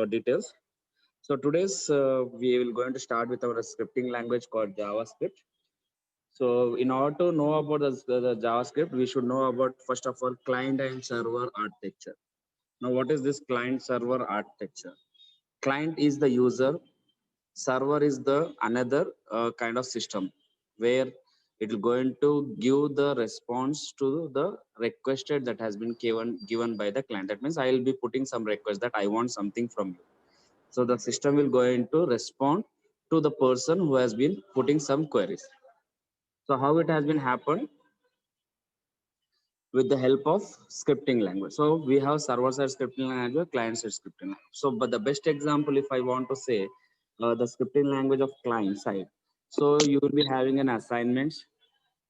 details. So today's we will going to start with our scripting language called JavaScript. So in order to know about the JavaScript, we should know about first of all client and server architecture. Now, what is this client server architecture? Client is the user, server is the another kind of system where it will going to give the response to the requested that has been given by the client. That means I will be putting some request that I want something from you. So the system will going to respond to the person who has been putting some queries. So how it has been happened? With the help of scripting language. So we have server side scripting language, client side scripting language. So but the best example, if I want to say the scripting language of client side, so you will be having an assignments,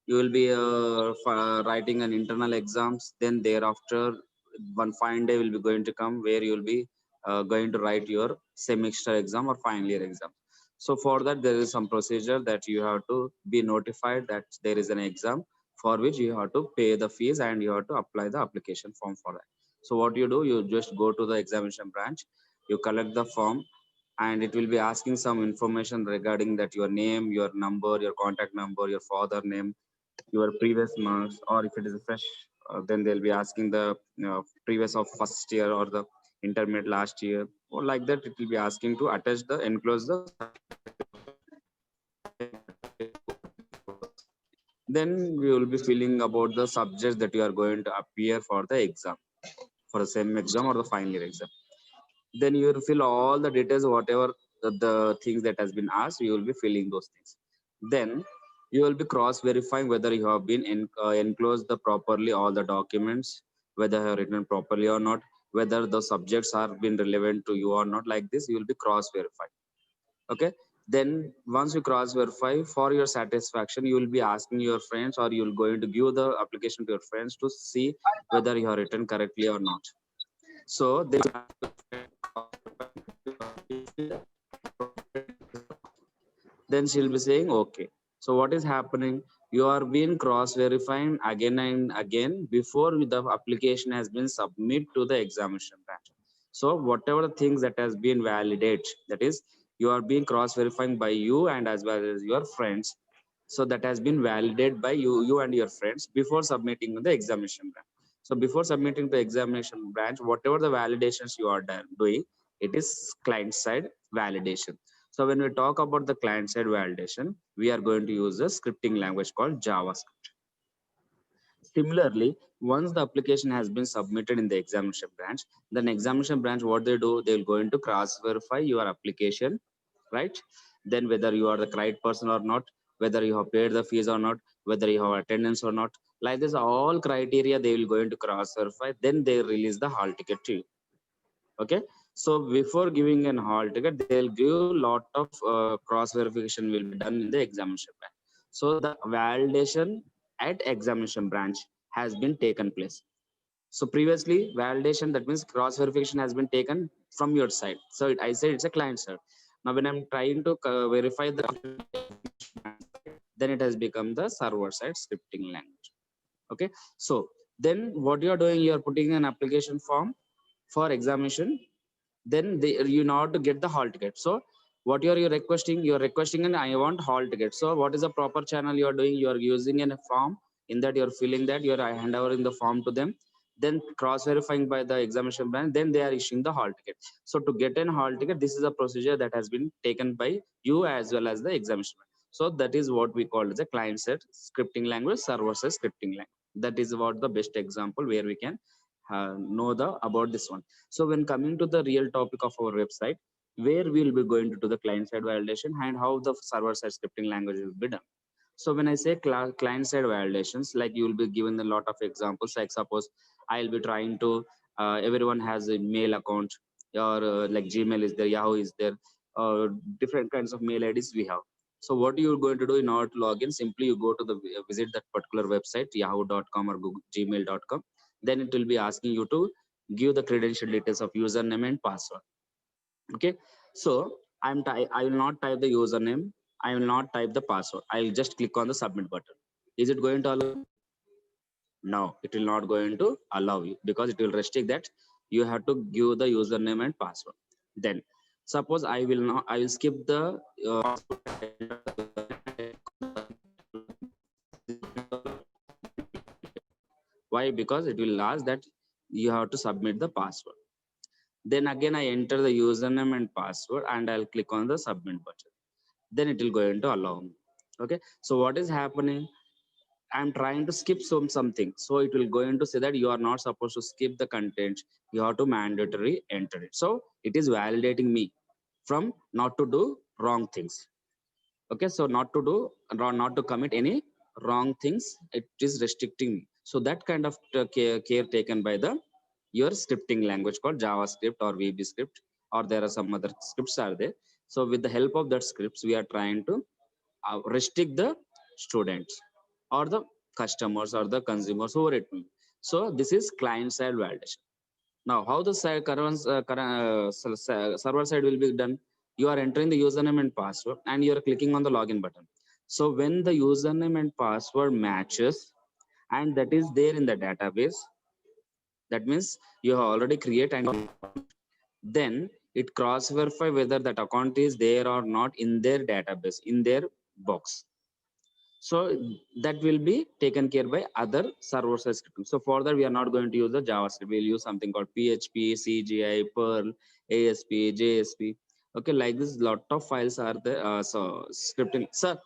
you will be writing an internal exams, then thereafter one fine day will be going to come where you will be going to write your semester exam or final year exam. So for that there is some procedure that you have to be notified that there is an exam for which you have to pay the fees and you have to apply the application form for that. So what you do, you just go to the examination branch, you collect the form, and it will be asking some information regarding that your name, your number, your contact number, your father name, your previous marks, or if it is a fresh, then they'll be asking the previous of first year or the intermediate last year, or like that it will be asking to attach the enclose the then we will be filling about the subjects that you are going to appear for the exam, for the same exam or the final year exam. Then you will fill all the details, whatever the things that has been asked, you will be filling those things. Then you will be cross verifying whether you have been enclosed the properly all the documents, whether you have written properly or not, whether the subjects are been relevant to you or not. Like this you will be cross verified. Okay, then once you cross verify for your satisfaction, you will be asking your friends, or you will going to give the application to your friends to see whether you have written correctly or not. So they then she'll be saying okay. So what is happening, you are being cross verifying again and again before the application has been submit to the examination branch. So whatever the things that has been validate, that is you are being cross verifying by you and as well as your friends. So that has been validated by you and your friends before submitting to the examination branch. So before submitting to the examination branch, whatever the validations you are doing, it is client side validation. So when we talk about the client side validation, we are going to use a scripting language called JavaScript. Similarly, once the application has been submitted in the examination branch, then examination branch, what they do, they will going to cross verify your application, right? Then whether you are the right person or not, whether you have paid the fees or not, whether you have attendance or not, like this, all criteria they will going to cross verify. Then they release the hall ticket to you. Okay, so before giving an hall ticket, they'll give lot of cross verification will be done in the examination branch. So the validation at examination branch has been taken place. So previously validation, that means cross verification has been taken from your side. So I said it's a client side. Now when I'm trying to verify the, then it has become the server side scripting language. Okay, so then what you are doing, you are putting an application form for examination, then you know how to get the hall ticket. So what you're requesting, you're requesting and I want hall ticket. So what is the proper channel you are doing, you are using in a form, in that you're filling that, you're hand over in the form to them, then cross verifying by the examination branch, then they are issuing the hall ticket. So to get an hall ticket, this is a procedure that has been taken by you as well as the examination branch. So that is what we call as a client side scripting language, server side scripting language. That is about the best example where we can know the about this one. So when coming to the real topic of our website, where we will be going to do the client side validation and how the server side scripting language will be done. So when I say client side validations, like you will be given a lot of examples, like suppose I'll be trying to everyone has a mail account, or like Gmail is there, Yahoo is there, different kinds of mail IDs we have. So what you're going to do in order to log in, simply you go to the visit that particular website, yahoo.com or Google, gmail.com. Then it will be asking you to give the credential details of username and password. Okay, so I will not type the username, I will not type the password, I'll just click on the submit button. Is it going to allow? No, it will not going to allow you, because it will restrict that You have to give the username and password. Then suppose I will skip the why? Because it will ask that you have to submit the password. Then again I enter the username and password and I'll click on the submit button. Then it will go into allow me. Okay, so what is happening? I'm trying to skip something, so it will go into say that you are not supposed to skip the content, you have to mandatory enter it. So it is validating me from not to do wrong things. Okay, so not to commit any wrong things, it is restricting me. So that kind of care taken by the your scripting language called JavaScript or VB script, or there are some other scripts are there. So with the help of that scripts, we are trying to restrict the students or the customers or the consumers who are written. So this is client side validation. Now, how the server side will be done? You are entering the username and password, and you are clicking on the login button. So when the username and password matches, and that is there in the database, that means you have already created, and then it cross verify whether that account is there or not in their database, in their box. So that will be taken care by other server side scripting. So for that, we are not going to use the JavaScript. We'll use something called PHP, CGI, Perl, ASP, JSP. Okay, like this, lot of files are there. So scripting, sir.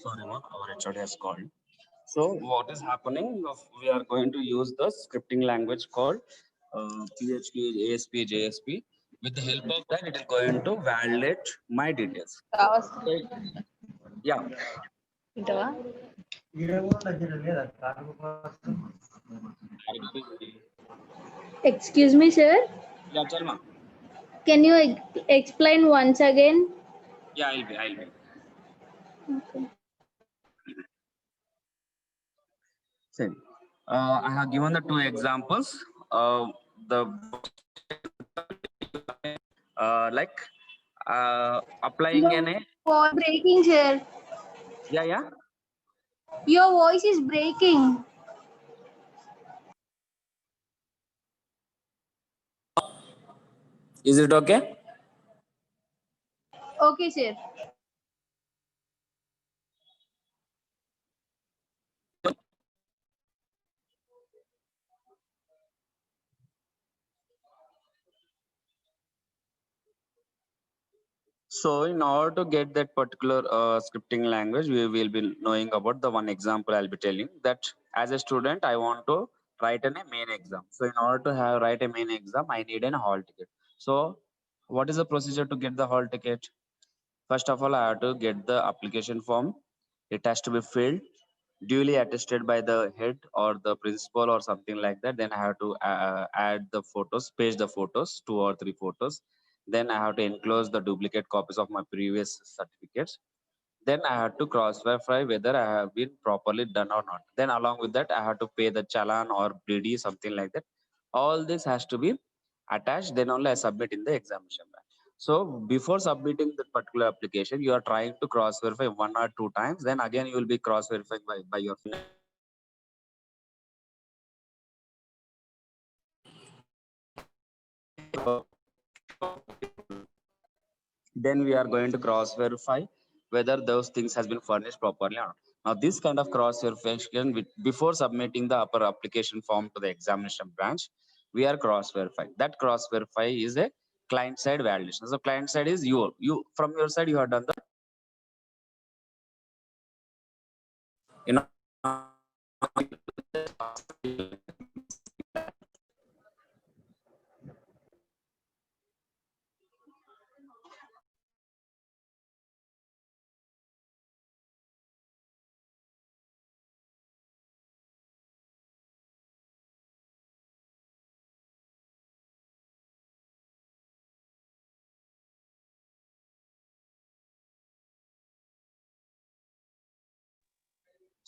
Sorry, ma'am, our HOD has called. So what is happening? We are going to use the scripting language called PHP, ASP, JSP. With the help of that, it is going to validate my details. So, yeah. వింటావా? Excuse me, sir. Yeah, tell me. Can you explain once again? Yeah, I'll be. Okay. Same. I have given the two examples. The like applying in a Voice breaking, sir. yeah. Your voice is breaking. Is it okay? Okay, sir. So in order to get that particular scripting language, we will be knowing about the one example I'll be telling that as a student, I want to write in a main exam. So in order to write a main exam, I need an hall ticket. So what is the procedure to get the hall ticket? First of all, I have to get the application form. It has to be filled, duly attested by the head or the principal or something like that. Then I have to add the photos, page the photos, 2 or 3 photos. Then I have to enclose the duplicate copies of my previous certificates. Then I have to cross verify whether I have been properly done or not. Then along with that, I have to pay the challan or BD, something like that. All this has to be attached. Then only I submit in the examination bank. So before submitting the particular application, you are trying to cross verify 1 or 2 times. Then again, you will be cross verifying by your. Then we are going to cross verify whether those things has been furnished properly or not. Now this kind of cross verification before submitting the upper application form to the examination branch, we are cross verify. That cross verify is a client side validation. So client side is you from your side, you have done the, you know,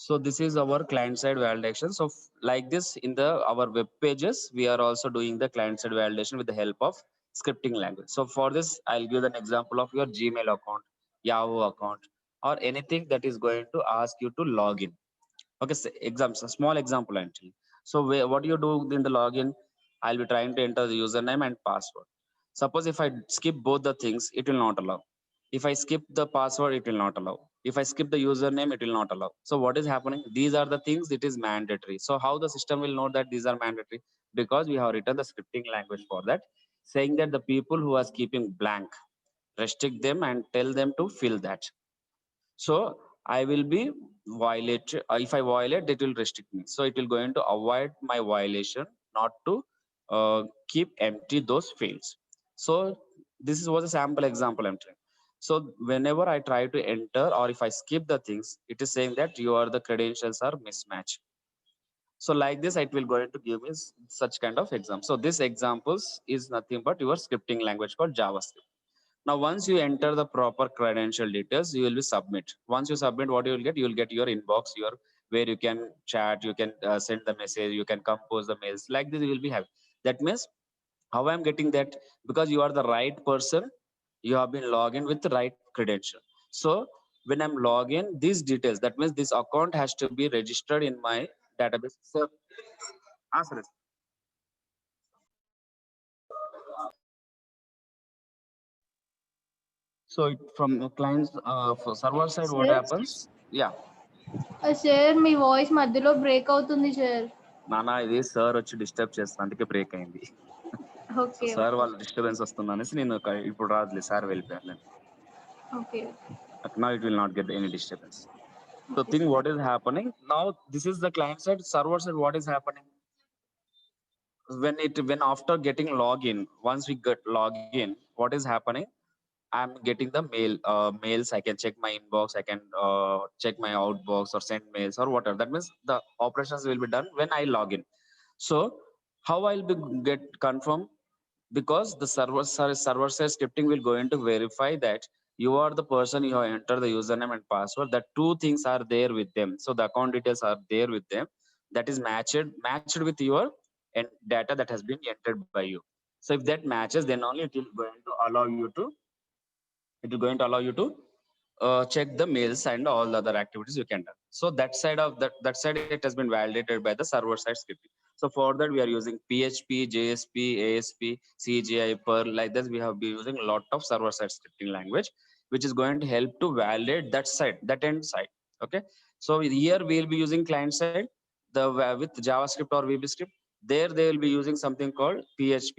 so this is our client side validation. So like this in the our web pages, we are also doing the client side validation with the help of scripting language. So for this, I'll give an example of your Gmail account, Yahoo account, or anything that is going to ask you to log in. Okay, so exams, a small example actually. So what you do in the login, I'll be trying to enter the username and password. Suppose if I skip both the things, it will not allow. If I skip the password, it will not allow. If I skip the username, it will not allow. So what is happening? These are the things it is mandatory. So how the system will know that these are mandatory? Because we have written the scripting language for that, saying that the people who are keeping blank, restrict them and tell them to fill that. So I will be violate. If I violate, it will restrict me. So it will going to avoid my violation, not to keep empty those fields. So this is was a sample example I'm trying. So whenever I try to enter or if I skip the things, it is saying that your the credentials are mismatched. So like this, it will going to give me such kind of example. So this examples is nothing but your scripting language called JavaScript. Now, once you enter the proper credential details, you will be submit. Once you submit, what you will get your inbox, your where you can chat, you can send the message, you can compose the mails. Like this, you will be having. That means how I'm getting that, because you are the right person, you have been logged in with the right credential. So when I'm logging these details, that means this account has to be registered in my database. So answer this. So from the clients for server side, what Sir, happens? Yeah. Sir me voice మధ్యలో break అవుతుంది sir. నానా ఇది sir వచ్చి disturb చేస్తా అందుకే break అయింది. So okay sir okay వాళ్ళు disturbance వస్తుంది అనేసి నేను ఇప్పుడు రాదులే సార్ వెళ్ళిపోయారు నేను. Okay Now it will not get any disturbance. So okay think sir. what is happening now. This is the client side. Server side, what is happening when after getting login, once we get login, what is happening? I'm getting the mails. I can check my inbox. I can check my outbox or send mails or whatever. That means the operations will be done when I log in. So how I'll be get confirm? Because the server side scripting will going to verify that you are the person, you have entered the username and password, that two things are there with them. So the account details are there with them, that is matched with your data that has been entered by you. So if that matches, then only it will going to allow you to check the mails and all the other activities you can do. So that side of that side, it has been validated by the server side scripting. So for that, we are using PHP, JSP, ASP, CGI, Perl. Like this, we have been using a lot of server side scripting language, which is going to help to validate that side, that end side. Okay. So here we will be using client side, with JavaScript or VB script. There they will be using something called PHP,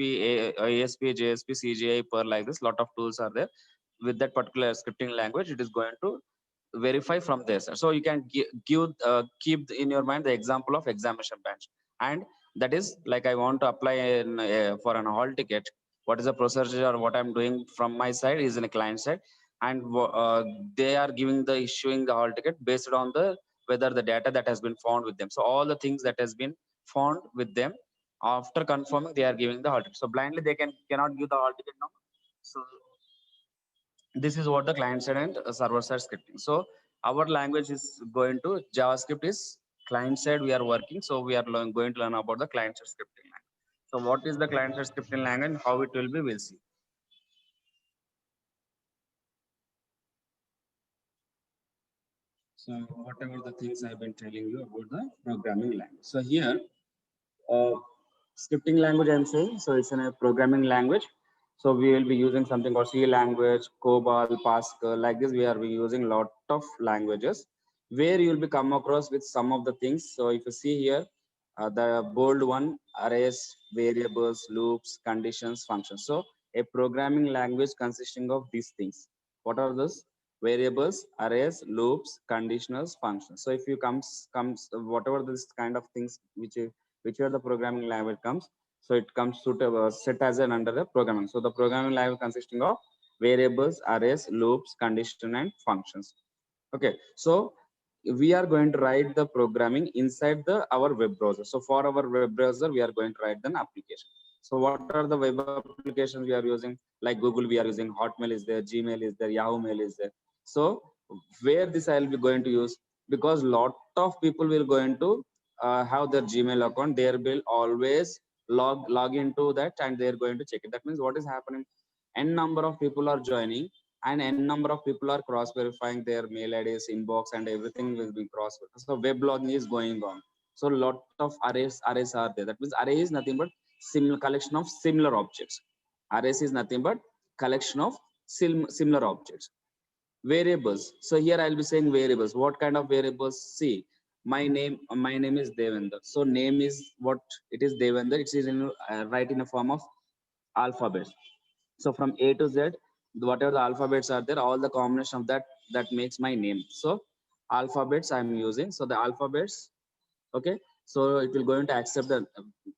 ASP, JSP, CGI, Perl. Like this, lot of tools are there. With that particular scripting language, it is going to verify from there. So you can keep in your mind the example of examination branch, and that is like I want to apply for an hall ticket. What is the procedure or what I'm doing from my side is in a client side, and they are giving the issuing the hall ticket based on the whether the data that has been found with them. So all the things that has been found with them, after confirming, they are giving the hall ticket. So blindly they cannot give the hall ticket now. So this is what the client side and server side scripting. So our language is going to JavaScript is client side we are working. So we are going to learn about the client side scripting language. So what is the client side scripting language and how it will be, we'll see. So whatever the things I've been telling you about the programming language. So here, uh, scripting language I'm saying, so it's in a programming language. So we will be using something called C language, COBOL, Pascal. Like this, we are using a lot of languages where you will be come across with some of the things. So if you see here, The bold one, arrays, variables, loops, conditions, functions. So a programming language consisting of these things. What are those? Variables, arrays, loops, conditionals, functions. So if you comes whatever this kind of things which are the programming language comes, so it comes suitable set as an under the programming. So the programming language consisting of variables, arrays, loops, condition, and functions. Okay, so we are going to write the programming inside the our web browser. So for our web browser we are going to write an application. So what are the web applications we are using? Like Google we are using, Hotmail is there, Gmail is there, Yahoo Mail is there. So where this I will be going to use, because lot of people will going to have their Gmail account, they will always log into that and they are going to check it. That means what is happening, n number of people are joining and n number of people are cross verifying their mail IDs, inbox, and everything will be cross verified. So web logging is going on. So lot of arrays are there. That means array is nothing but similar collection of similar objects. Arrays is nothing but collection of similar objects. Variables. So here I'll be saying variables. What kind of variables? See, my name is Devender. So name is what it is, Devender. It is in right in a form of alphabet. So from A to Z, whatever the alphabets are there, all the combination of that makes my name. So alphabets I'm using. So the alphabets, okay, so it will going to accept the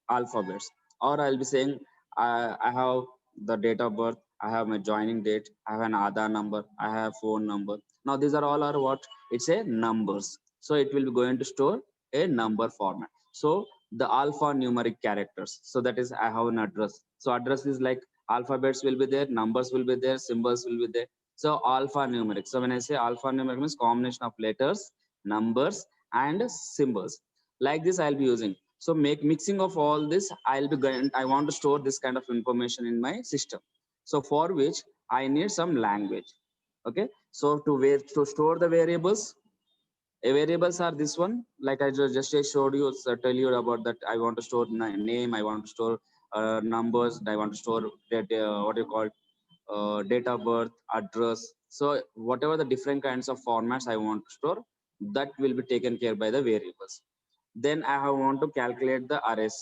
alphabets. Or I'll be saying I have the date of birth, I have my joining date, I have an Aadhaar number, I have phone number. Now these are all are what, it's a numbers. So it will be going to store a number format. So the alphanumeric characters, so that is I have an address. So address is like alphabets will be there, numbers will be there, symbols will be there. So alphanumeric, so when I say alphanumeric means combination of letters, numbers, and symbols. Like this I'll be using. So make mixing of all this, I'll be going, I want to store this kind of information in my system. So for which I need some language. Okay, so to store the variables, variables are this one. Like I just showed you, so tell you about that. I want to store name, I want to store numbers, I want to store that what you call date of birth, address. So whatever the different kinds of formats I want to store, that will be taken care by the variables. Then I have want to calculate the arrays.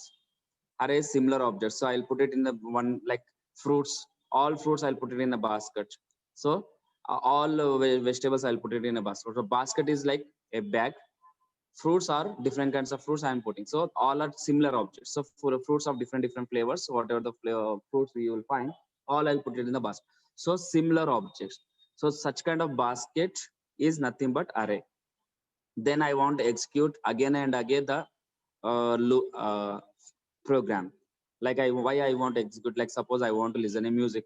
Arrays similar objects. So I'll put it in the one, like fruits, all fruits I'll put it in a basket. So all vegetables I'll put it in a basket. So basket is like a bag. Fruits are different kinds of fruits I'm putting. So all are similar objects. So for fruits of different flavors, whatever the flavor, fruits you will find, all I'll put it in the basket. So similar objects. So such kind of basket is nothing but array. Then I want to execute again and again the program. Like why I want to execute, like suppose I want to listen a music.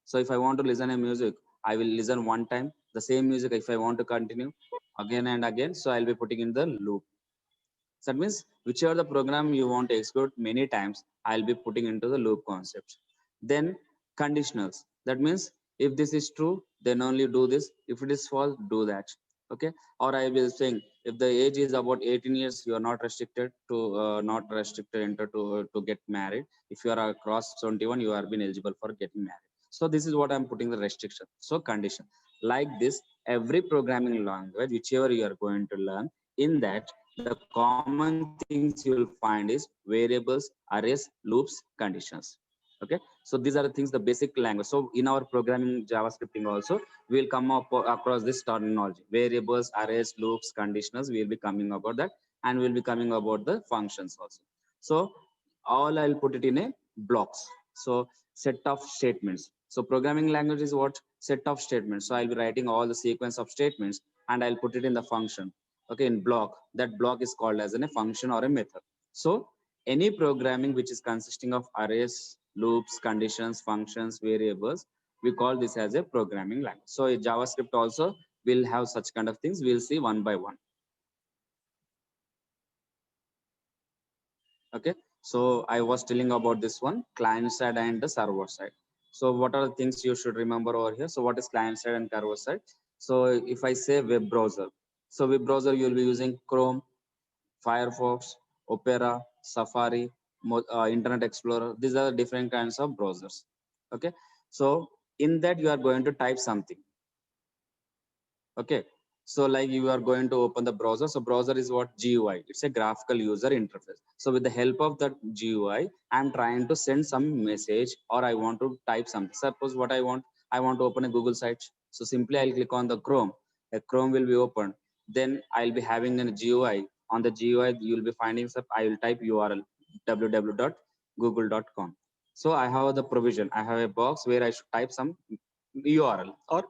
So if I want to listen a music, I will listen one time the same music. If I want to continue again and again, so I'll be putting in the loop. So that means whichever the program you want to execute many times, I'll be putting into the loop concept. Then conditionals. That means if this is true, then only do this. If it is false, do that. Okay. Or I will saying if the age is about 18 years, you are not restricted enter to get married. If you are across 21, you are been eligible for getting married. So this is what I'm putting the restriction. So condition. Like this, every programming language, whichever you are going to learn, in that the common things you will find is variables, arrays, loops, conditions. Okay, so these are the things, the basic language. So in our programming javascripting also, we will come up across this terminology: variables, arrays, loops, conditionals. We will be coming about that, and we'll be coming about the functions also. So all I'll put it in a blocks. So set of statements. So programming language is what? Set of statements. So I'll be writing all the sequence of statements and I'll put it in the function. Okay, in block. That block is called as a function or a method. So any programming which is consisting of arrays, loops, conditions, functions, variables, we call this as a programming language. So in JavaScript also will have such kind of things. We'll see one by one. Okay, so I was telling about this one, client side and the server side. So what are the things you should remember over here? So what is client side and server side? So if I say web browser, so web browser you'll be using Chrome, Firefox, Opera, Safari, Internet Explorer. These are different kinds of browsers. Okay, so in that you are going to type something. Okay, So like you are going to open the browser. So browser is what? GUI. It's a graphical user interface. So with the help of that GUI, I'm trying to send some message or I want to type something. Suppose what I want to open a Google site. So simply I'll click on the Chrome. A Chrome will be opened. Then I'll be having a GUI. On the GUI, you'll be finding some. I will type URL www.google.com. So I have the provision. I have a box where I should type some URL or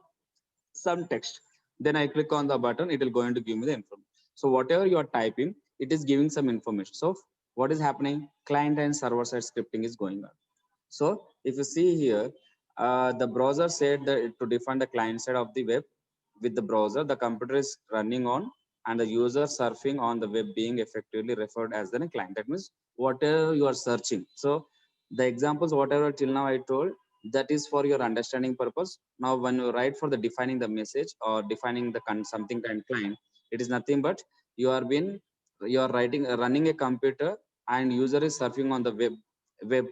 some text. Then I click on the button, it will going to give me the information. So whatever you are typing, it is giving some information. So what is happening? Client and server side scripting is going on. So if you see here, the browser said that to define the client side of the web with the browser, the computer is running on and the user surfing on the web being effectively referred as the client. That means whatever you are searching. So the examples, whatever till now I told, that is for your understanding purpose. Now when you write for the defining the message or defining the something kind client, it is nothing but you are writing running a computer and user is surfing on the web.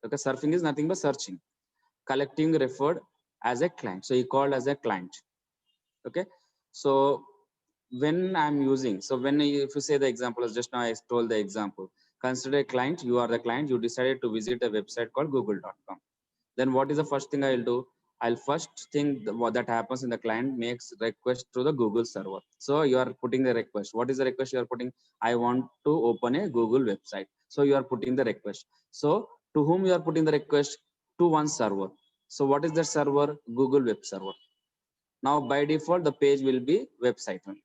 Okay, surfing is nothing but searching, collecting referred as a client. So he called as a client. Okay, so when I'm using, so when if you say the example as just now I told the example, consider a client, you are the client, you decided to visit a website called google.com. Then what is the first thing I'll do? I'll first think what that happens in the client makes request to the Google server. So you are putting the request. What is the request you are putting? I want to open a Google website. So you are putting the request. So to whom you are putting the request? To one server. So what is the server? Google web server. Now by default, the page will be website only.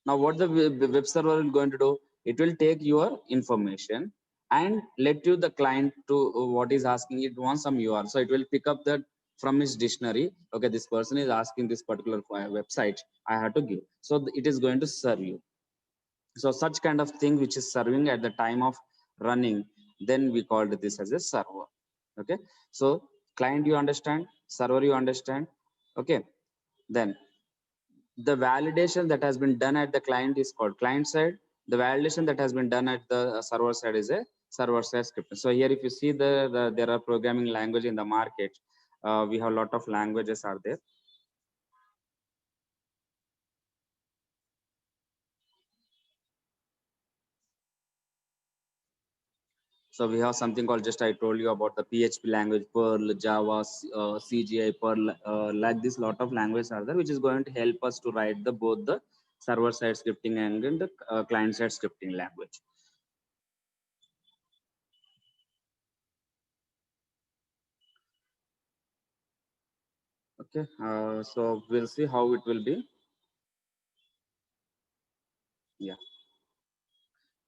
Now what the web server is going to do? It will take your information and let you the client to what is asking. It wants some URL. So it will pick up that from his dictionary. Okay, this person is asking this particular website. I have to give. So it is going to serve you. So such kind of thing which is serving at the time of running, then we called this as a server. Okay, so client you understand, server you understand. Okay, then the validation that has been done at the client is called client side. The validation that has been done at the server side is a server side script. So here if you see there are programming language in the market, we have a lot of languages are there. So we have something called, just I told you about the PHP language, Perl, Java, CGI, Perl, like this lot of languages are there, which is going to help us to write the both the server side scripting and the client side scripting language. Okay, so we'll see how it will be. Yeah.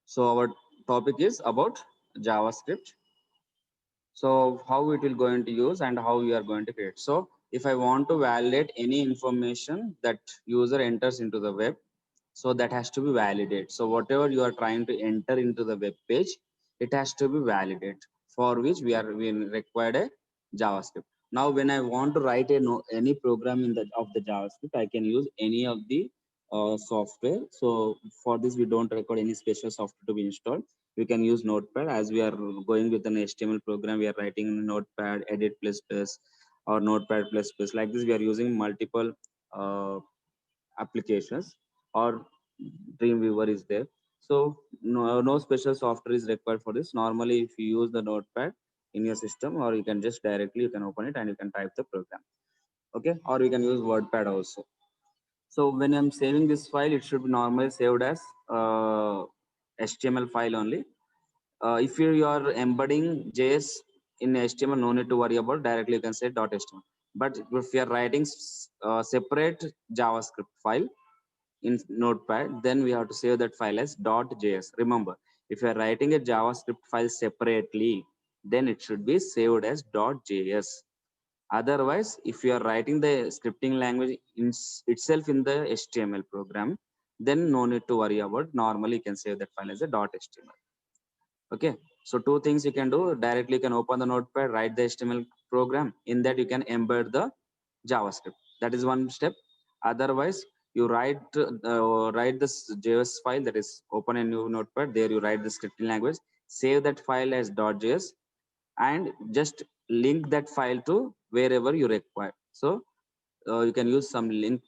So our topic is about JavaScript. So how it will going to use and how we are going to create. So if I want to validate any information that user enters into the web, so that has to be validated. So whatever you are trying to enter into the web page, it has to be validated, for which we required a JavaScript. Now when I want to write any program in the of the JavaScript, I can use any of the software. So for this we don't require any special software to be installed. We can use Notepad. As we are going with an HTML program, we are writing in Notepad, Edit++, or Notepad++. Like this we are using multiple applications, or Dreamweaver is there. So no special software is required for this. Normally if you use the Notepad in your system, or you can just directly you can open it and you can type the program. Okay, or you can use WordPad also. So when I'm saving this file, it should be normally saved as HTML file only. If you are embedding JS in HTML, no need to worry about, directly you can say .html. But if you are writing separate JavaScript file in Notepad, then we have to save that file as .js. Remember, if you are writing a JavaScript file separately, then it should be saved as .js. Otherwise, if you are writing the scripting language itself in the HTML program, then no need to worry about. Normally, you can save that file as a .html. Okay, so two things you can do. Directly, you can open the Notepad, write the HTML program. In that, you can embed the JavaScript. That is one step. Otherwise, you write this JS file, that is open a new Notepad. There you write the scripting language. Save that file as .js and just link that file to wherever you require. So you can use some link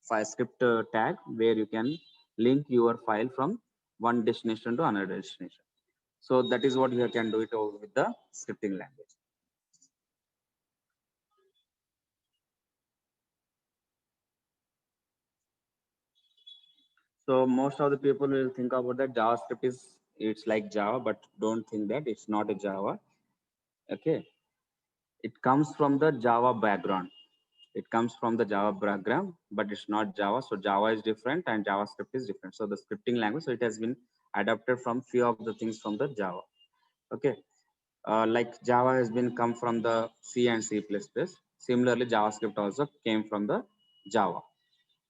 file script tag where you can link your file from one destination to another destination. So that is what you can do it over with the scripting language. So most of the people will think about that JavaScript is it's like Java, but don't think that it's not a Java. Okay, it comes from the Java background. It comes from the Java background, but it's not Java. So Java is different and JavaScript is different. So the scripting language, so it has been adapted from few of the things from the Java. Okay, like Java has been come from the C and C++. Similarly, JavaScript also came from the Java,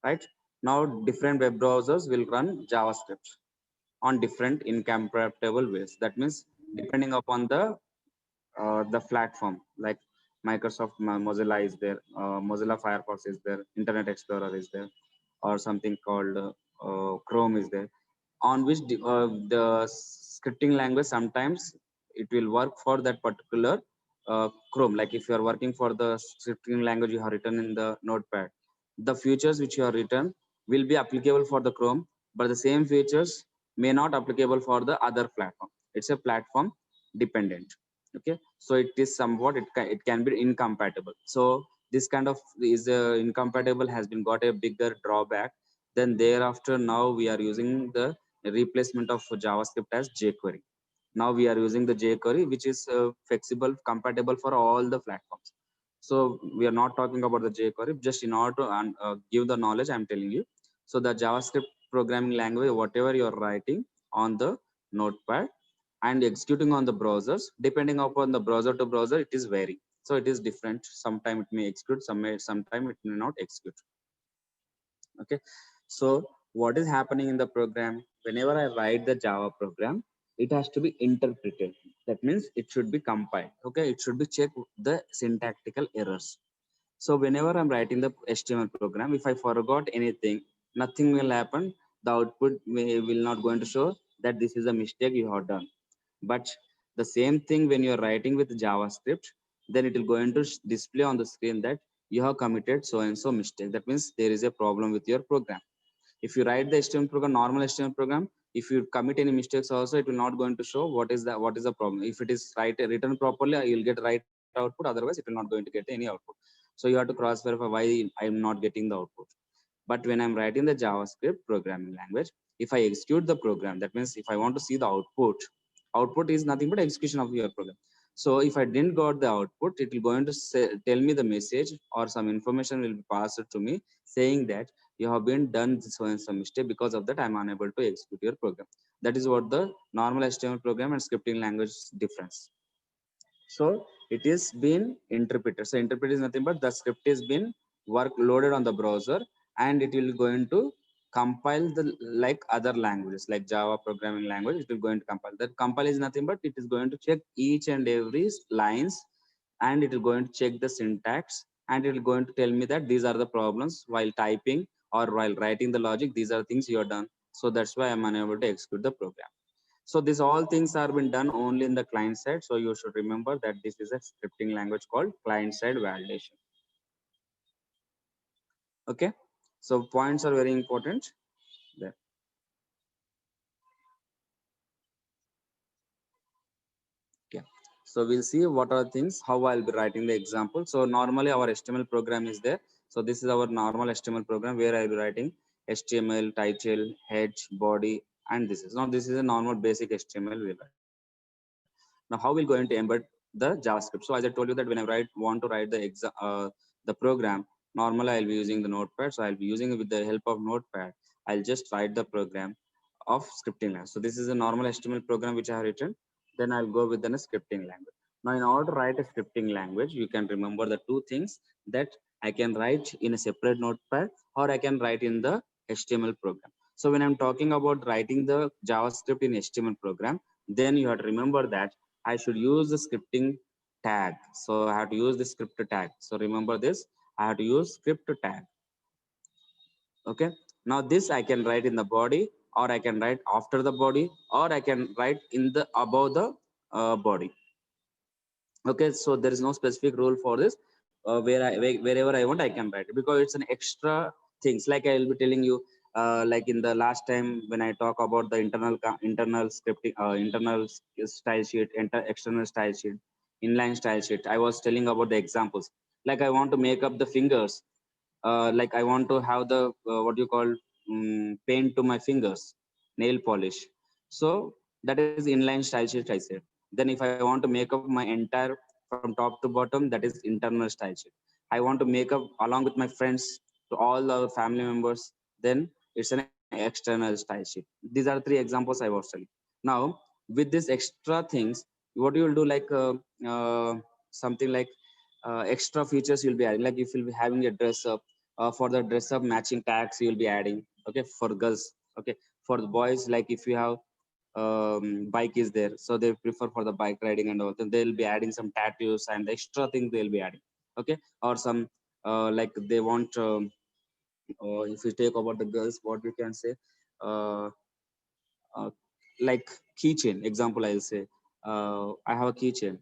right? Now different web browsers will run JavaScript on different incompatible ways. That means depending upon the platform, like Microsoft Mozilla is there, Mozilla Firefox is there, Internet Explorer is there, or something called Chrome is there, on which the scripting language sometimes it will work for that particular Chrome. Like if you are working for the scripting language you have written in the Notepad, the features which you have written will be applicable for the Chrome, but the same features may not applicable for the other platform. It's a platform dependent. Okay, so it is somewhat it can be incompatible. So this kind of is incompatible has been got a bigger drawback. Then thereafter now we are using the replacement of JavaScript as jQuery. Now we are using the jQuery, which is flexible, compatible for all the platforms. So we are not talking about the jQuery. Just in order to give the knowledge, I'm telling you. So the JavaScript programming language, whatever you are writing on the Notepad and executing on the browsers, depending upon the browser to browser, it is vary. So it is different. Sometime it may execute, sometime it may not execute. Okay, so what is happening in the program, whenever I write the Java program, it has to be interpreted. That means it should be compiled. Okay, it should be checked the syntactical errors. So whenever I'm writing the HTML program, if I forgot anything, nothing will happen. The output will not going to show that this is a mistake you have done. But the same thing when you're writing with JavaScript, then it will going to display on the screen that you have committed so and so mistake. That means there is a problem with your program. If you write the HTML program, normal HTML program, if you commit any mistakes also, it will not going to show what is the problem. If it is written properly, you'll get right output. Otherwise, it will not going to get any output. So you have to cross verify why I'm not getting the output. But when I'm writing the JavaScript programming language, if I execute the program, that means if I want to see the output is nothing but execution of your program. So if I didn't got the output, it will going to tell me the message or some information will be passed to me saying that you have been done so and some mistake. Because of that, I'm unable to execute your program. That is what the normal HTML program and scripting language difference. So it is been interpreted. So interpret is nothing but the script is been loaded on the browser, and it will going to compile the like other languages like Java programming language. It will going to compile. That compile is nothing but it is going to check each and every lines, and it will going to check the syntax, and it will going to tell me that these are the problems while typing or while writing the logic. These are things you have done. So that's why I'm unable to execute the program. So these all things are been done only in the client side. So you should remember that this is a scripting language called client side validation. Okay, so points are very important there. Okay, so we'll see what are things how I'll be writing the example. So normally our HTML program is there. So this is our normal HTML program where I'll be writing HTML title, head, body, and this is a normal basic HTML we'll write. Now how we're going to embed the JavaScript. So as I told you that when I want to write the program, normally I'll be using the Notepad. So I'll be using it with the help of Notepad. I'll just write the program of scripting language. So this is a normal HTML program which I have written. Then I'll go with the scripting language. Now in order to write a scripting language, you can remember the two things that I can write in a separate Notepad or I can write in the HTML program. So when I'm talking about writing the JavaScript in HTML program, then you have to remember that I should use the scripting tag. So I have to use the script tag. So remember this, I have to use script tag. Okay. Now this I can write in the body, or I can write after the body, or I can write in the above the body. Okay. So there is no specific rule for this. Wherever I want, I can write it because it's an extra things. Like I will be telling you, like in the last time when I talk about the internal scripting, style sheet, external style sheet, inline style sheet, I was telling about the examples. Like I want to make up the fingers, like I want to have the what you call paint to my fingers, nail polish. So that is inline style sheet, I said. Then if I want to make up my entire from top to bottom, that is internal style sheet. I want to make up along with my friends to all our family members, then it's an external style sheet. These are three examples I was telling. Now with these extra things, what you will do, like something like extra features you'll be adding. Like if you'll be having a dress up, for the dress up matching tags you'll be adding. Okay, for girls. Okay, for the boys, like if you have bike is there, so they prefer for the bike riding and all, then they'll be adding some tattoos and extra things they'll be adding. Okay, or some like they want if you take about the girls, what we can say, uh, uh, like keychain example, I'll say, I have a keychain.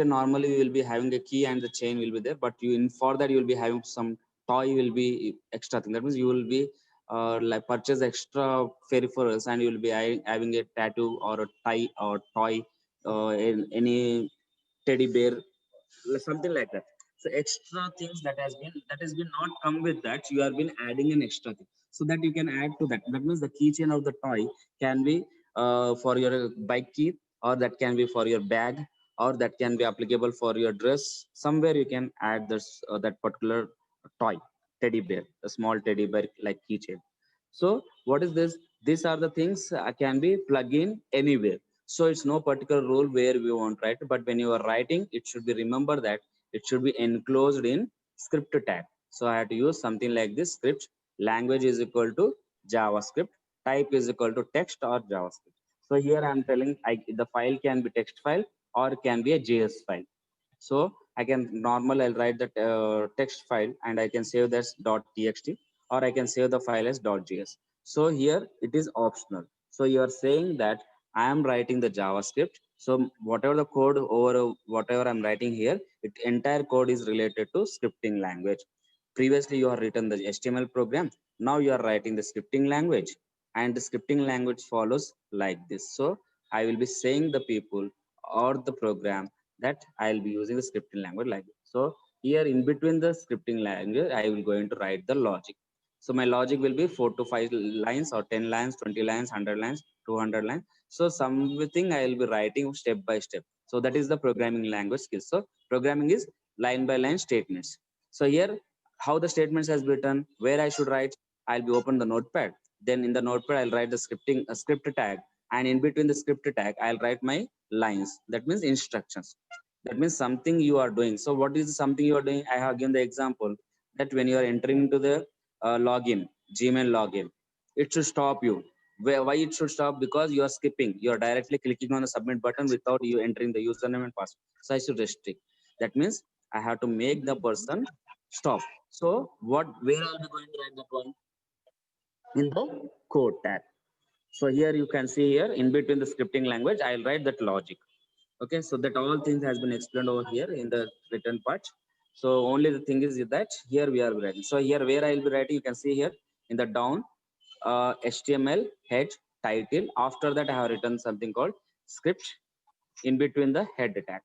Normally you will be having a key and the chain will be there, but you in for that you will be having some toy will be extra thing. That means you will be like purchase extra peripherals and you will be having a tattoo or a tie or toy, in any teddy bear, something like that. So extra things that has been not come with that, you have been adding an extra thing so that you can add to that. That means the keychain of the toy can be for your bike key, or that can be for your bag, or that can be applicable for your dress. Somewhere you can add this that particular toy, teddy bear, a small teddy bear like keychain. So what is this? These are the things can be plug in anywhere. So it's no particular rule where we want write, but when you are writing, it should be remember that it should be enclosed in script tag. So I have to use something like this: script language is equal to JavaScript, type is equal to text or JavaScript. So here I'm telling the file can be text file or can be a JS file. So I can normal I'll write the text file and I can save this .txt, or I can save the file as .js. So here it is optional. So you are saying that I am writing the JavaScript. So whatever the code over whatever I'm writing here, it entire code is related to scripting language. Previously you have written the HTML program, now you are writing the scripting language, and the scripting language follows like this. So I will be saying the people or the program that I'll be using the scripting language like this. So here in between the scripting language, I will going to write the logic. So my logic will be 4 to 5 lines or 10 lines, 20 lines, 100 lines, 200 lines. So something I will be writing step by step. So that is the programming language skills. So programming is line by line statements. So here how the statements has written, where I should write, I'll be open the notepad. Then in the notepad, I'll write the scripting script tag. And in between the script tag, I'll write my lines. That means instructions. That means something you are doing. So what is something you are doing? I have given the example that when you are entering into the login, Gmail login, it should stop you. Why it should stop? Because you are skipping. You are directly clicking on the submit button without you entering the username and password. So I should restrict. That means I have to make the person stop. So what? Where are we going to write that one? In the code tab. So here you can see here in between the scripting language, I'll write that logic. Okay, so that all things has been explained over here in the written part. So only the thing is that here we are writing. So here where I will be writing, you can see here in the down HTML head title. After that, I have written something called script in between the head tag.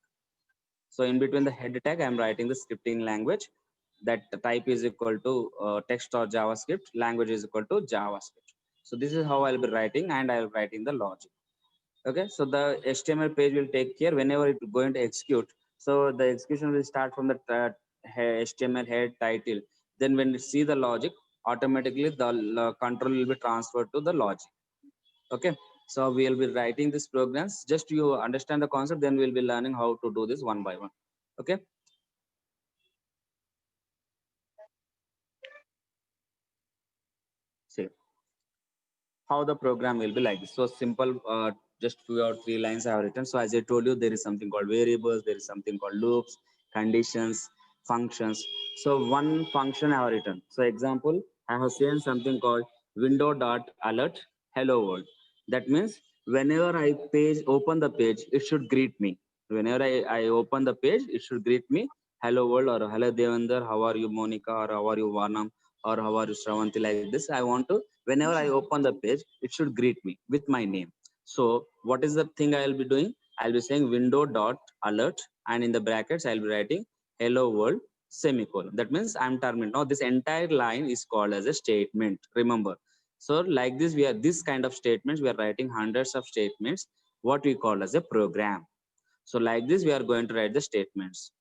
So in between the head tag, I'm writing the scripting language. That the type is equal to text or JavaScript. Language is equal to JavaScript. So this is how I'll be writing, and I'll writing the logic. Okay, so the HTML page will take care whenever it going to execute. So the execution will start from the HTML head title. Then when you see the logic, automatically the control will be transferred to the logic. Okay, so we'll be writing these programs. Just you understand the concept, then we'll be learning how to do this one by one. Okay. See how the program will be like this. So simple, just 2 or 3 lines I have written. So as I told you, there is something called variables, there is something called loops, conditions, functions. So one function I have written. So example, I have seen something called window.alert hello world. That means whenever I open the page, it should greet me. Whenever I open the page, it should greet me hello world, or hello Devender, how are you Monica, or how are you Varnam, or how are you, Shravanti, like this. I want to, whenever I open the page, it should greet me with my name. So what is the thing I'll be doing? I'll be saying window dot alert, and in the brackets, I'll be writing hello world semicolon. That means I'm terminating. Now this entire line is called as a statement. Remember. So like this, we are this kind of statements, we are writing hundreds of statements, what we call as a program. So like this, we are going to write the statements.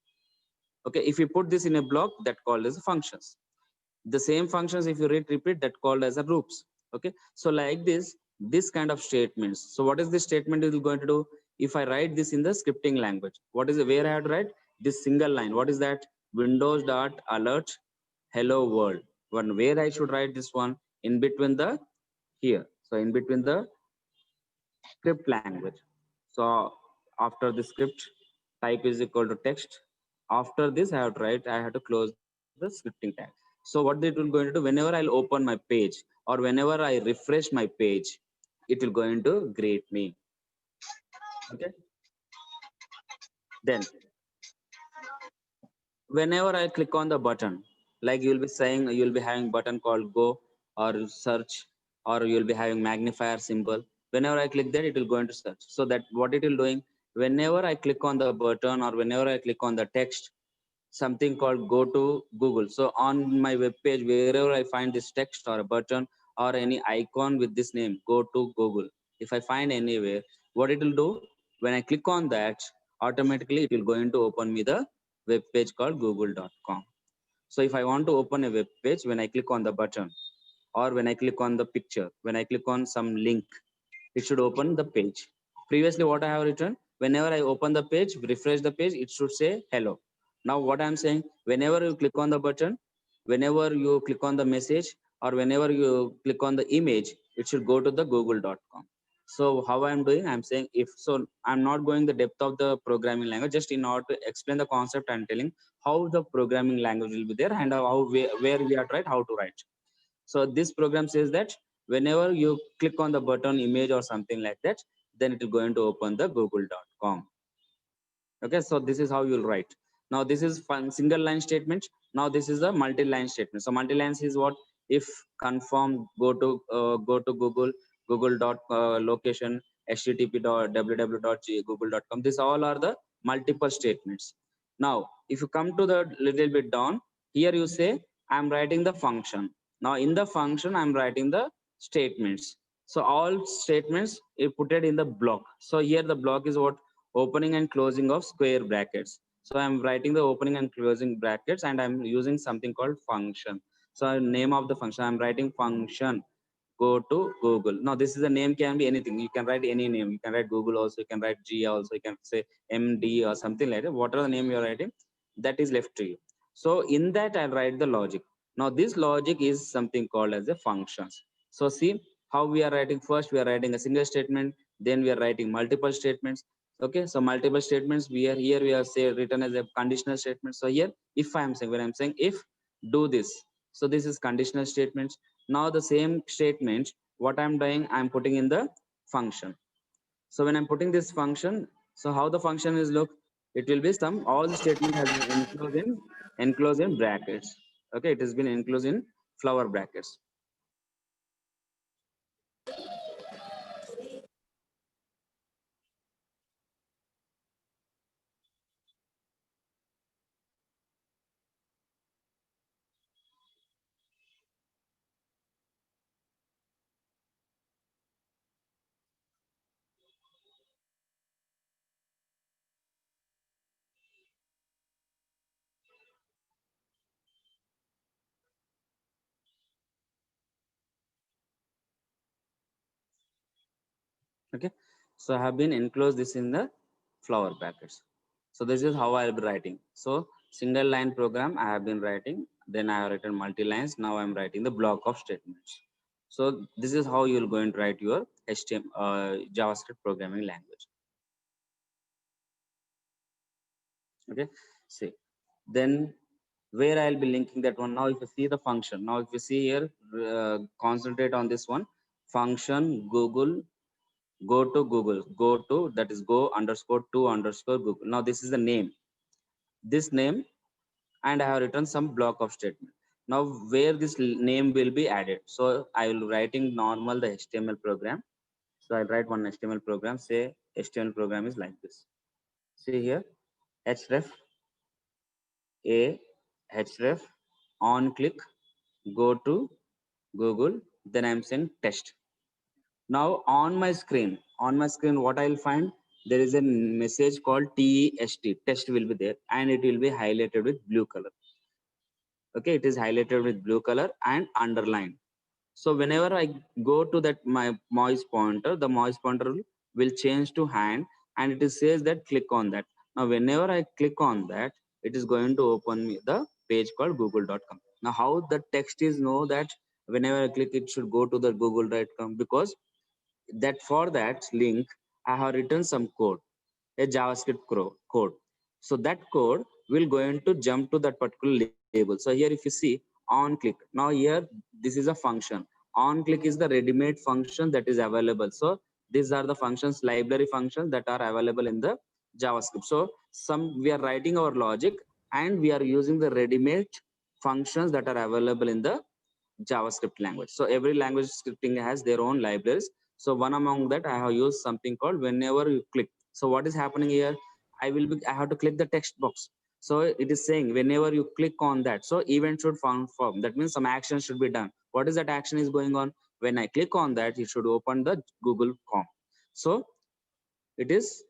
Okay, if you put this in a block, that called as functions. The same functions, if you repeat, that called as a groups. Okay, so like this kind of statements. So what is this statement is going to do? If I write this in the scripting language, what is where I have to write this single line? What is that? Windows dot alert hello world. One where I should write this one in between the here. So in between the script language. So after the script type is equal to text. After this, I have to write, I have to close the scripting tag. So what it will going to do, whenever I'll open my page or whenever I refresh my page, it will going to greet me. Okay. Then whenever I click on the button, like you'll be saying, you'll be having button called go or search, or you'll be having magnifier symbol. Whenever I click that, it will go into search. So that what it will doing, whenever I click on the button or whenever I click on the text, something called go to Google. So on my web page, wherever I find this text or a button or any icon with this name, go to Google. If I find anywhere, what it will do, when I click on that, automatically it will go into open me the web page called google.com. So if I want to open a web page, when I click on the button or when I click on the picture, when I click on some link, it should open the page. Previously, what I have written, whenever I open the page, refresh the page, it should say hello. Now, what I'm saying, whenever you click on the button, whenever you click on the message, or whenever you click on the image, it should go to the google.com. So how I'm doing, I'm saying if so, I'm not going the depth of the programming language, just in order to explain the concept, I'm telling how the programming language will be there and how where we are to write, how to write. So this program says that whenever you click on the button image or something like that, then it will going to open the google.com. Okay, so this is how you'll write. Now this is fun single line statement. Now this is a multi-line statement. So multi-lines is what? If confirm, go to Google dot location, http dot www.google.com. These all are the multiple statements. Now if you come to the little bit down here, you say I'm writing the function. Now in the function I'm writing the statements. So all statements you put it in the block. So here the block is what? Opening and closing of square brackets. So I'm writing the opening and closing brackets and I'm using something called function. So name of the function, I'm writing function, go to Google. Now this is a name, can be anything. You can write any name. You can write Google also, you can write G also, you can say MD or something like that. Whatever the name you're writing, that is left to you. So in that I'll write the logic. Now this logic is something called as a functions. So see how we are writing. First we are writing a single statement, then we are writing multiple statements. Okay, so multiple statements, we are here, we are say written as a conditional statement. So here if I am saying, when I'm saying if do this, so this is conditional statements. Now the same statement, what I'm doing, I'm putting in the function. So when I'm putting this function, so how the function is look, it will be some, all the statement has been enclosed in brackets. Okay, it has been enclosed in flower brackets. Okay, so I have been enclosed this in the flower brackets. So this is how I'll be writing. So single line program I have been writing, then I have written multi lines. Now I'm writing the block of statements. So this is how you're going to write your HTML JavaScript programming language. Okay, see, then where I'll be linking that one. Now if you see the function, now if you see here, concentrate on this one, function Google, go to Google, go to, that is go underscore to underscore Google. Now this is the name, this name, and I have written some block of statement. Now where this name will be added. So I will writing normal the HTML program. So I'll write one HTML program. Say HTML program is like this. See here, href a href on click, go to Google. Then I'm saying test. Now on my screen, what I'll find, there is a message called test. Test will be there, and it will be highlighted with blue color. Okay, it is highlighted with blue color and underlined. So whenever I go to that my mouse pointer, the mouse pointer will change to hand, and it is says that click on that. Now whenever I click on that, it is going to open me the page called google.com. Now how the text is know that whenever I click, it should go to the google.com, because that for that link I have written some code, a JavaScript code. So that code will going to jump to that particular label. So here if you see on click, now here this is a function. On click is the ready-made function that is available. So these are the functions, library functions that are available in the JavaScript. So we are writing our logic and we are using the ready-made functions that are available in the JavaScript language. So every language scripting has their own libraries. So one among that, I have used something called whenever you click. So what is happening here? I have to click the text box. So it is saying whenever you click on that, so event should found form. That means some action should be done. What is that action is going on? When I click on that, it should open the Google Chrome. So it is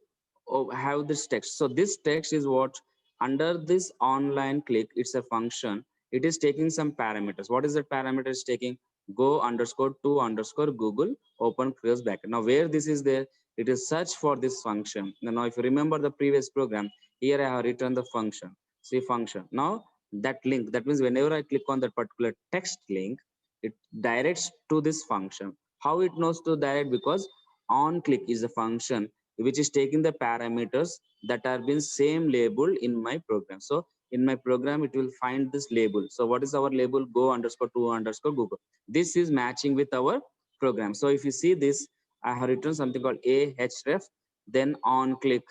have this text. So this text is what under this online click, it's a function. It is taking some parameters. What is that parameter is taking? Go underscore to underscore Google open close bracket. Now where this is there, it is search for this function. Now if you remember the previous program, here I have written the function. See function. Now that link, that means whenever I click on that particular text link, it directs to this function. How it knows to direct? Because on click is a function which is taking the parameters that are been same labeled in my program. So in my program, it will find this label. So what is our label? Go underscore to underscore Google. This is matching with our program. So if you see this, I have written something called ahref, then on click,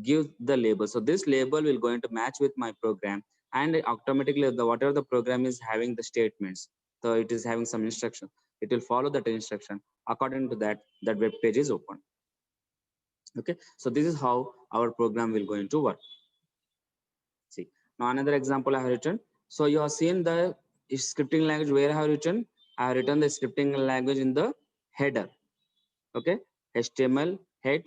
give the label. So this label will going to match with my program, and automatically the whatever the program is having the statements. So it is having some instruction. It will follow that instruction. According to that, that web page is open. Okay, so this is how our program will going to work. See, now another example I have written. So you have seen the scripting language where I have written. I have written the scripting language in the header. Okay, HTML head,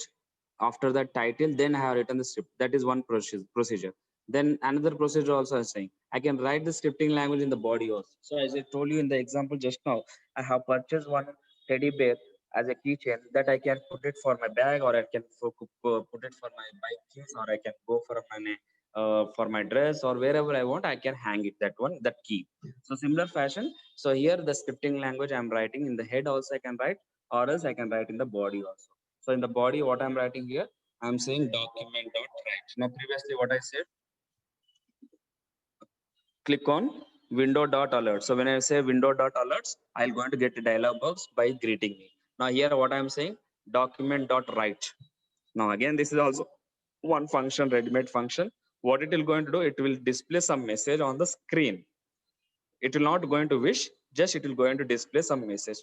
after that title, then I have written the script. That is one procedure. Then another procedure also is saying I can write the scripting language in the body also. So as I told you in the example just now, I have purchased one teddy bear as a keychain that I can put it for my bag, or I can put it for my bike keys, or I can go for my dress, or wherever I want, I can hang it, that key. So similar fashion. So here the scripting language I'm writing in the head also I can write, or else I can write in the body also. So in the body, what I'm writing here, I'm saying document.write. Now previously what I said, click on window.alert. So when I say window.alerts, I'll going to get a dialog box by greeting me. Now here what I'm saying, document.write. Now again, this is also one function, ready-made function. What it will going to do, it will display some message on the screen. It will not going to wish, just it will going to display some message.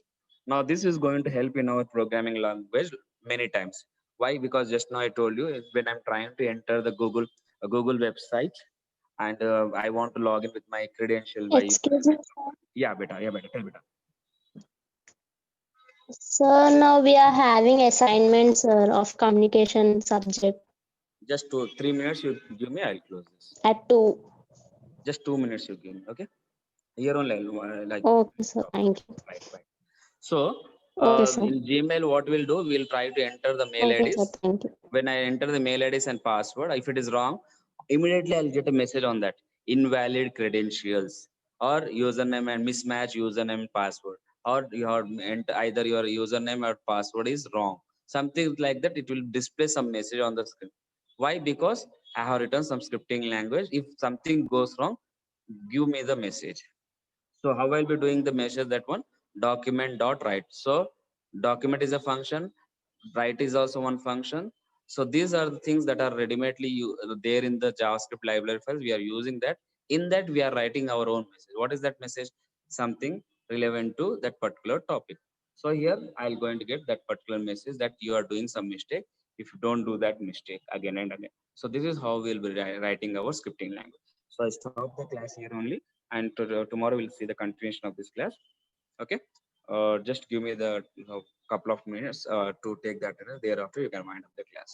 Now this is going to help in our programming language many times. Why? Because just now I told you, when I'm trying to enter the Google website, and I want to log in with my credential by Excuse me. yeah beta, tell beta. Sir, now we are having assignments, sir, of communication subject Just 3 minutes you give me, I'll close this. at 2. Just 2 minutes you give me, okay? Here only like Okay, sir. Thank you. right. So Okay, sir. in Gmail, what we'll do, we'll try to enter the mail Okay, sir. IDs. Thank you. When I enter the mail IDs and password, if it is wrong, immediately I'll get a message on that, invalid credentials, or username and mismatch username and password, or either your username or password is wrong. Something like that, it will display some message on the screen. Why? Because I have written some scripting language. If something goes wrong, give me the message. So how I'll be doing the measure, that one, document.write. So document is a function, write is also one function. So these are the things that are ready-madely there in the JavaScript library files. We are using that. In that we are writing our own message. What is that message? Something relevant to that particular topic. So here I'll going to get that particular message that you are doing some mistake if you don't do that mistake again and again. So this is how we'll be writing our scripting language. So I stop the class here only, and tomorrow we'll see the continuation of this class. Okay. Just give me the couple of minutes to take that. Thereafter you can wind up the class.